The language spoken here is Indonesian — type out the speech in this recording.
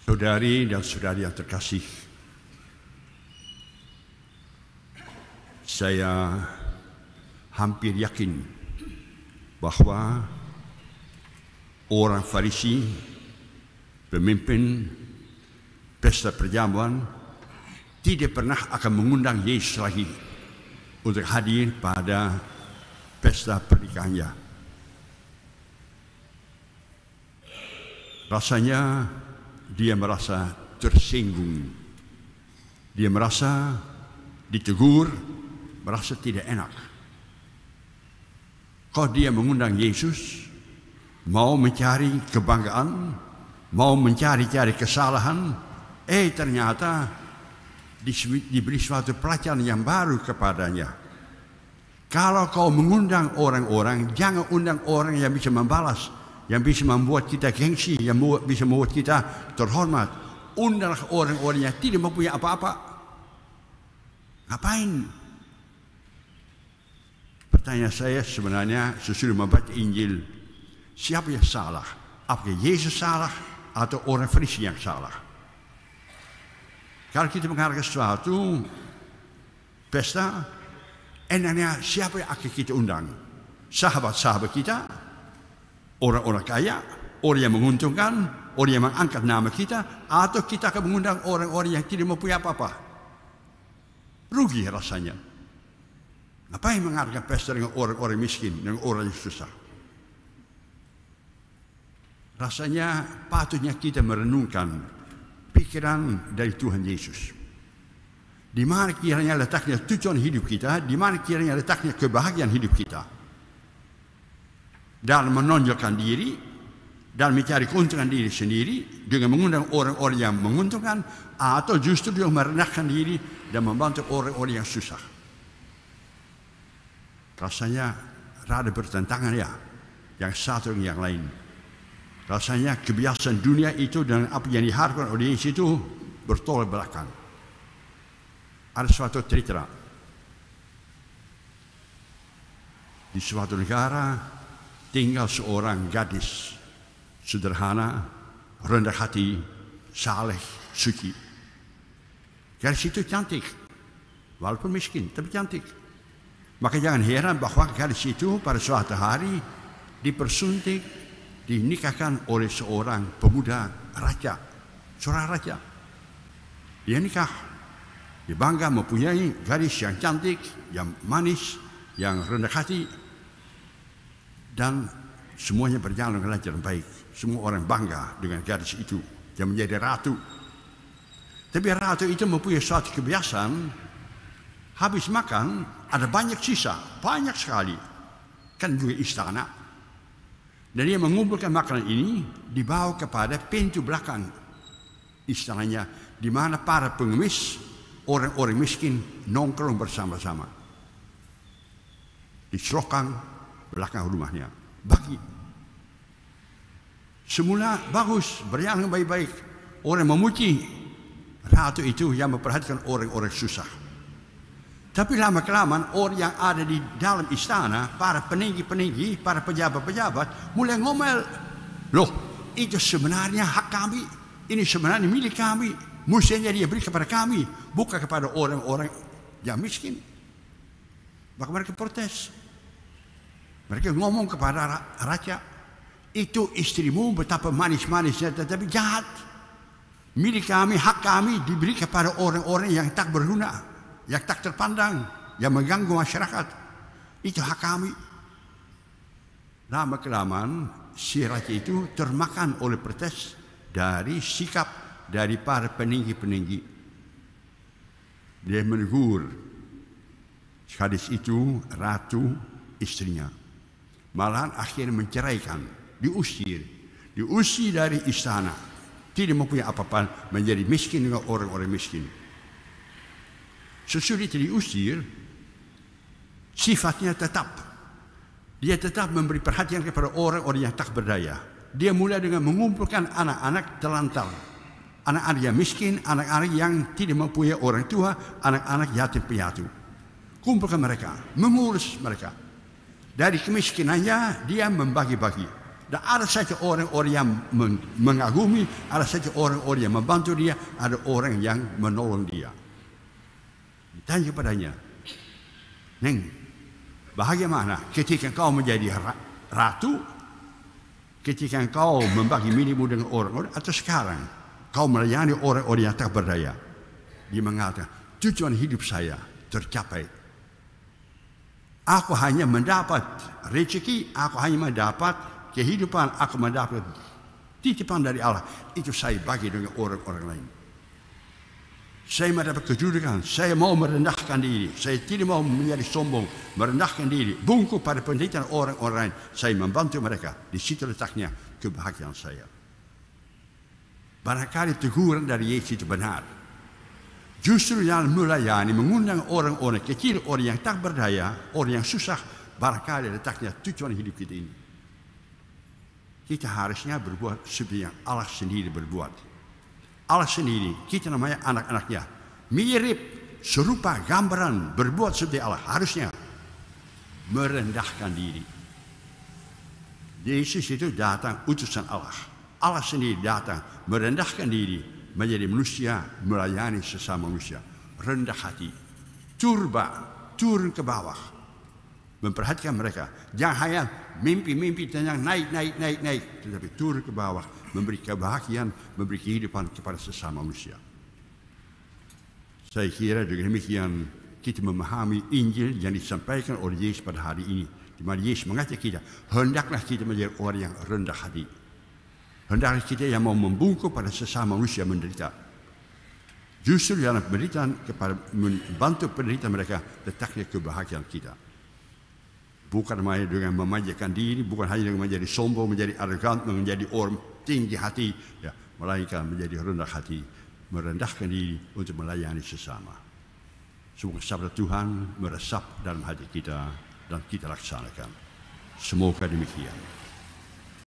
Saudari dan saudari yang terkasih, saya hampir yakin bahwa orang Farisi, pemimpin pesta perjamuan, tidak pernah akan mengundang Yesus lagi untuk hadir pada pesta pernikahannya. Rasanya dia merasa tersinggung, dia merasa ditegur, merasa tidak enak. Kalau dia mengundang Yesus, mau mencari kebanggaan, mau mencari-cari kesalahan, ternyata diberi suatu pelajaran yang baru kepadanya. Kalau kau mengundang orang-orang, jangan undang orang yang bisa membalas, yang bisa membuat kita gengsi, yang bisa membuat kita terhormat. Undanglah orang-orang yang tidak mempunyai apa-apa. Ngapain? Pertanyaan saya sebenarnya sesudah membaca Injil, siapa yang salah? Apakah Yesus salah atau orang Farisi yang salah? Kalau kita menghargai sesuatu pesta, enaknya siapa yang akan kita undang? Sahabat-sahabat kita, orang-orang kaya, orang yang menguntungkan, orang yang mengangkat nama kita, atau kita akan mengundang orang-orang yang tidak mempunyai apa-apa? Rugi rasanya. Ngapain mengadakan pesta dengan orang-orang miskin, dengan orang yang susah? Rasanya patutnya kita merenungkan pikiran dari Tuhan Yesus. Di mana kiranya letaknya tujuan hidup kita, di mana kiranya letaknya kebahagiaan hidup kita. Dalam menonjolkan diri, dalam mencari keuntungan diri sendiri, dengan mengundang orang-orang yang menguntungkan, atau justru dia merendahkan diri dan membantu orang-orang yang susah. Rasanya rada bertentangan ya, yang satu dengan yang lain. Rasanya kebiasaan dunia itu dan apa yang diharapkan oleh Yesus itu bertolak belakang. Ada suatu cerita. Di suatu negara tinggal seorang gadis sederhana, rendah hati, saleh, suci. Gadis itu cantik, walaupun miskin, tapi cantik. Maka jangan heran bahwa gadis itu pada suatu hari dipersuntik, dinikahkan oleh seorang pemuda raja, seorang raja. Dia nikah, dia bangga mempunyai gadis yang cantik, yang manis, yang rendah hati, dan semuanya berjalan dengan lancar dan baik. Semua orang bangga dengan gadis itu yang menjadi ratu. Tapi ratu itu mempunyai suatu kebiasaan, habis makan ada banyak sisa, banyak sekali, kan juga istana. Dan dia mengumpulkan makanan ini, dibawa kepada pintu belakang istananya, di mana para pengemis, orang-orang miskin nongkrong bersama-sama. Di selokang belakang rumahnya. Bagi. Semula bagus, berjalan baik-baik. Orang memuji ratu itu yang memperhatikan orang-orang susah. Tapi lama-kelamaan orang yang ada di dalam istana, para peninggi-peninggi, para pejabat-pejabat, mulai ngomel. Loh, itu sebenarnya hak kami. Ini sebenarnya milik kami. Mestinya dia beri kepada kami, bukan kepada orang-orang yang miskin. Maka mereka protes. Mereka ngomong kepada raja, itu istrimu betapa manis-manisnya, tetapi jahat. Milik kami, hak kami diberi kepada orang-orang yang tak berguna, yang tak terpandang, yang mengganggu masyarakat. Itu hak kami. Lama-kelamaan si raja itu termakan oleh protes dari sikap dari para peninggi-peninggi. Dia menegur gadis itu, ratu, istrinya. Malahan akhirnya menceraikan, diusir dari istana. Tidak mempunyai apa-apa, menjadi miskin dengan orang-orang miskin. Sesudah itu diusir, sifatnya tetap. Dia tetap memberi perhatian kepada orang-orang yang tak berdaya. Dia mulai dengan mengumpulkan anak-anak telantar. Anak-anak yang miskin, anak-anak yang tidak mempunyai orang tua, anak-anak yatim piatu. Kumpulkan mereka, mengurus mereka. Dari kemiskinannya dia membagi-bagi. Dan ada saja orang-orang yang mengagumi, ada saja orang-orang yang membantu dia, ada orang yang menolong dia. Ditanya kepadanya, Neng, bagaimana ketika kau menjadi ratu, ketika kau membagi minimum dengan orang-orang, atau sekarang kau melayani orang-orang yang tak berdaya? Dia mengatakan, tujuan hidup saya tercapai. Aku hanya mendapat rezeki, aku hanya mendapat kehidupan, aku mendapat titipan dari Allah. Itu saya bagi dengan orang-orang lain. Saya mendapat kedudukan, saya mau merendahkan diri, saya tidak mau menjadi sombong, merendahkan diri, bungkuk pada penderitaan orang-orang lain. Saya membantu mereka. Di situ letaknya kebahagiaan saya. Barangkali teguran dari Yesus itu benar. Justru yang melayani, mengundang orang-orang kecil, orang yang tak berdaya, orang yang susah, barangkali letaknya tujuan hidup kita ini. Kita harusnya berbuat seperti yang Allah sendiri berbuat. Allah sendiri, kita namanya anak-anaknya, mirip, serupa, gambaran, berbuat seperti Allah. Harusnya merendahkan diri. Yesus itu datang utusan Allah. Allah sendiri datang merendahkan diri, menjadi manusia, melayani sesama manusia. Rendah hati, turun ke bawah, memperhatikan mereka. Jangan hanya mimpi-mimpi tentang naik, tetapi turun ke bawah, memberi kebahagiaan, memberi kehidupan kepada sesama manusia. Saya kira dengan demikian kita memahami Injil yang disampaikan oleh Yesus pada hari ini, di mana Yesus mengajak kita, hendaklah kita menjadi orang yang rendah hati. Hendaklah kita yang mau membungkuk pada sesama manusia menderita. Justru dalam penderitaan, kepada membantu penderitaan mereka, letaknya kebahagiaan kita. Bukan hanya dengan memanjakan diri, bukan hanya dengan menjadi sombong, menjadi arogan, menjadi orang tinggi hati, ya, melainkan menjadi rendah hati, merendahkan diri untuk melayani sesama. Semoga sabda Tuhan meresap dalam hati kita dan kita laksanakan. Semoga demikian.